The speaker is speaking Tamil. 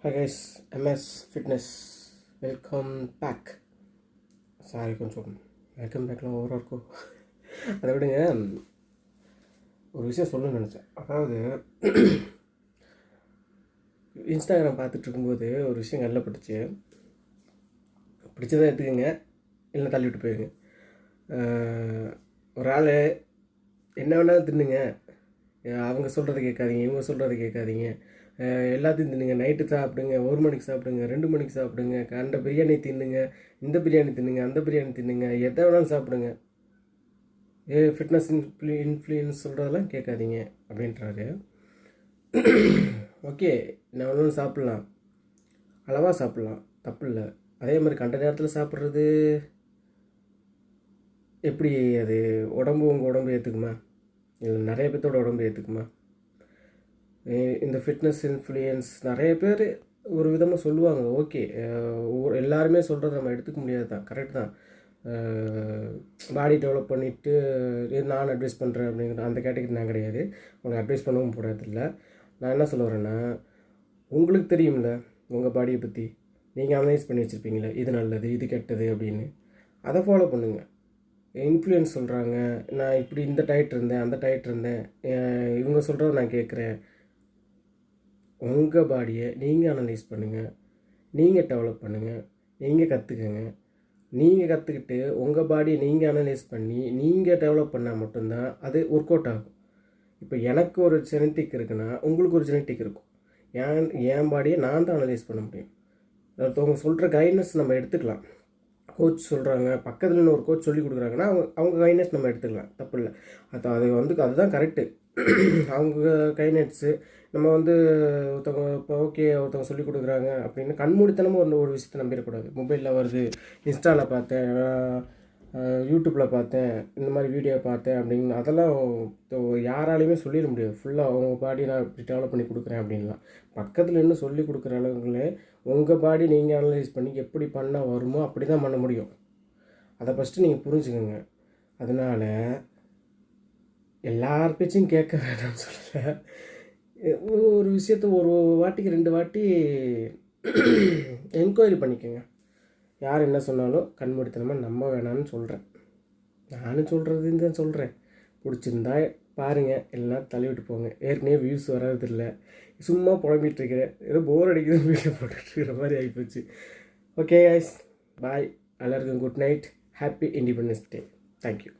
Hi guys, MS Fitness. Welcome back. Sorry கொஞ்சம் வெல்கம் பேக்லாம் ஓவராக இருக்கும். அதை விடுங்க, ஒரு விஷயம் சொல்லணும்னு நினச்சேன். அதாவது இன்ஸ்டாகிராம் பார்த்துட்டு இருக்கும்போது ஒரு விஷயம் கண்ணில் பட்டுச்சு. பிடிச்சதை எடுத்துக்கோங்க, இல்லை தள்ளி விட்டு போயிருங்க. ஒரு ஆள் என்ன வேணாலும் தின்னுங்க, அவங்க சொல்கிறத கேட்காதீங்க, இவங்க சொல்கிறத கேட்காதீங்க, எல்லாத்தையும் தின்னுங்க, நைட்டு சாப்பிடுங்க, 1 மணிக்கு சாப்பிடுங்க, 2 மணிக்கு சாப்பிடுங்க, அந்த பிரியாணி தின்னுங்க, இந்த பிரியாணி தின்னுங்க, அந்த பிரியாணி தின்னுங்க, எதை வேணாலும் சாப்பிடுங்க, ஃபிட்னஸ் இன்ஃப்ளூயன்ஸ் சொல்கிறதெல்லாம் கேட்காதீங்க அப்படின்றாரு. ஓகே, என்ன வேணாலும் சாப்பிட்லாம், அளவாக சாப்பிட்லாம், தப்பு இல்லை. அதே மாதிரி கண்ட நேரத்தில் சாப்பிட்றது எப்படி அது உங்கள் உடம்பு ஏற்றுக்குமா? இல்லை நிறைய பேர்த்தோட உடம்பு ஏற்றுக்குமா? இந்த ஃபிட்னஸ் இன்ஃப்ளூயன்ஸ் நிறைய பேர் ஒரு விதமாக சொல்லுவாங்க. ஓகே, எல்லாருமே சொல்கிறத நம்ம எடுத்துக்க முடியாது தான், கரெக்ட் தான். பாடி டெவலப் பண்ணிவிட்டு நான் அட்வைஸ் பண்ணுறேன் அப்படிங்கிற அந்த கேட்டகரி நான் கிடையாது. உங்களுக்கு அட்வைஸ் பண்ணவும் போகிறதில்ல. நான் என்ன சொல்ல வரேன்னா, உங்களுக்கு தெரியும்ல உங்கள் பாடியை பற்றி, நீங்கள் அனலைஸ் பண்ணி வச்சுருப்பீங்களே, இது நல்லது இது கெட்டது அப்படின்னு. அதை ஃபாலோ பண்ணுங்கள். இன்ஃப்ளூயன்ஸ் சொல்கிறாங்க, நான் இப்படி இந்த டயட் இருந்தேன், அந்த டயட் இருந்தேன், இவங்க சொல்கிறத நான் கேட்குறேன். உங்கள் பாடியை நீங்கள் அனலைஸ் பண்ணுங்கள், நீங்கள் டெவலப் பண்ணுங்கள், நீங்கள் கற்றுக்குங்க. நீங்கள் கற்றுக்கிட்டு உங்கள் பாடியை நீங்கள் அனலைஸ் பண்ணி நீங்கள் டெவலப் பண்ணால் மட்டும்தான் அது ஒர்க் அவுட் ஆகும். இப்போ எனக்கு ஒரு ஜெனட்டிக் இருக்குன்னா உங்களுக்கு ஒரு ஜெனட்டிக் இருக்கும். என் பாடியை நான் தான் அனலைஸ் பண்ண முடியும். ஒருத்தவங்க சொல்கிற கைட்னஸ் நம்ம எடுத்துக்கலாம். கோச் சொல்கிறாங்க, பக்கத்தில் ஒரு கோச் சொல்லி கொடுக்குறாங்கன்னா அவங்க கைட்னஸ் நம்ம எடுத்துக்கலாம், தப்பு இல்லை. அதுதான் கரெக்டு. அவங்க கைட்னஸ்ஸு நம்ம ஒருத்தவங்க இப்போ ஓகே ஒருத்தவங்க சொல்லி கொடுக்குறாங்க அப்படின்னு கண்மூடித்தனமாக ஒரு விஷயத்தை நம்பிடக்கூடாது. மொபைலில் வருது, இன்ஸ்டாவில் பார்த்தேன், யூடியூப்பில் பார்த்தேன், இந்த மாதிரி வீடியோ பார்த்தேன் அப்படின்னு அதெல்லாம் யாராலையுமே சொல்லிட முடியாது. ஃபுல்லாக அவங்க பாடி நான் இப்படி டெவலப் பண்ணி கொடுக்குறேன் அப்படின்லாம் பக்கத்தில் இன்னும் சொல்லி கொடுக்குற அளவுக்குள்ளே உங்கள் பாடி நீங்கள் அனலைஸ் பண்ணி எப்படி பண்ணால் வருமோ அப்படி தான் பண்ண முடியும். அதை ஃபஸ்ட்டு நீங்கள் புரிஞ்சுக்கோங்க. அதனால் எல்லார் பேச்சையும் கேட்க வேண்டாம்னு சொல்லலை. ஒரு விஷயத்த ஒரு வாட்டிக்கு 2 வாட்டி என்கொயரி பண்ணிக்கோங்க. யார் என்ன சொன்னாலும் கண்மூடித்தனமாக நம்ப வேணாம்னு சொல்கிறேன். நானும் சொல்கிறதுன்னு தான் சொல்கிறேன். பிடிச்சிருந்தா பாருங்கள், எல்லாம் தள்ளிவிட்டு போங்க. ஏற்கனவே வியூஸ் வர்றதில்லை, சும்மா புலம்பிகிட்டு இருக்கிறேன், ஏதோ போர் அடிக்குது வீடியோ போட்டுருக்கிற மாதிரி ஆகிப்போச்சு. ஓகே கைஸ், பாய். எல்லாருக்கும் good night, happy independence day. Thank you.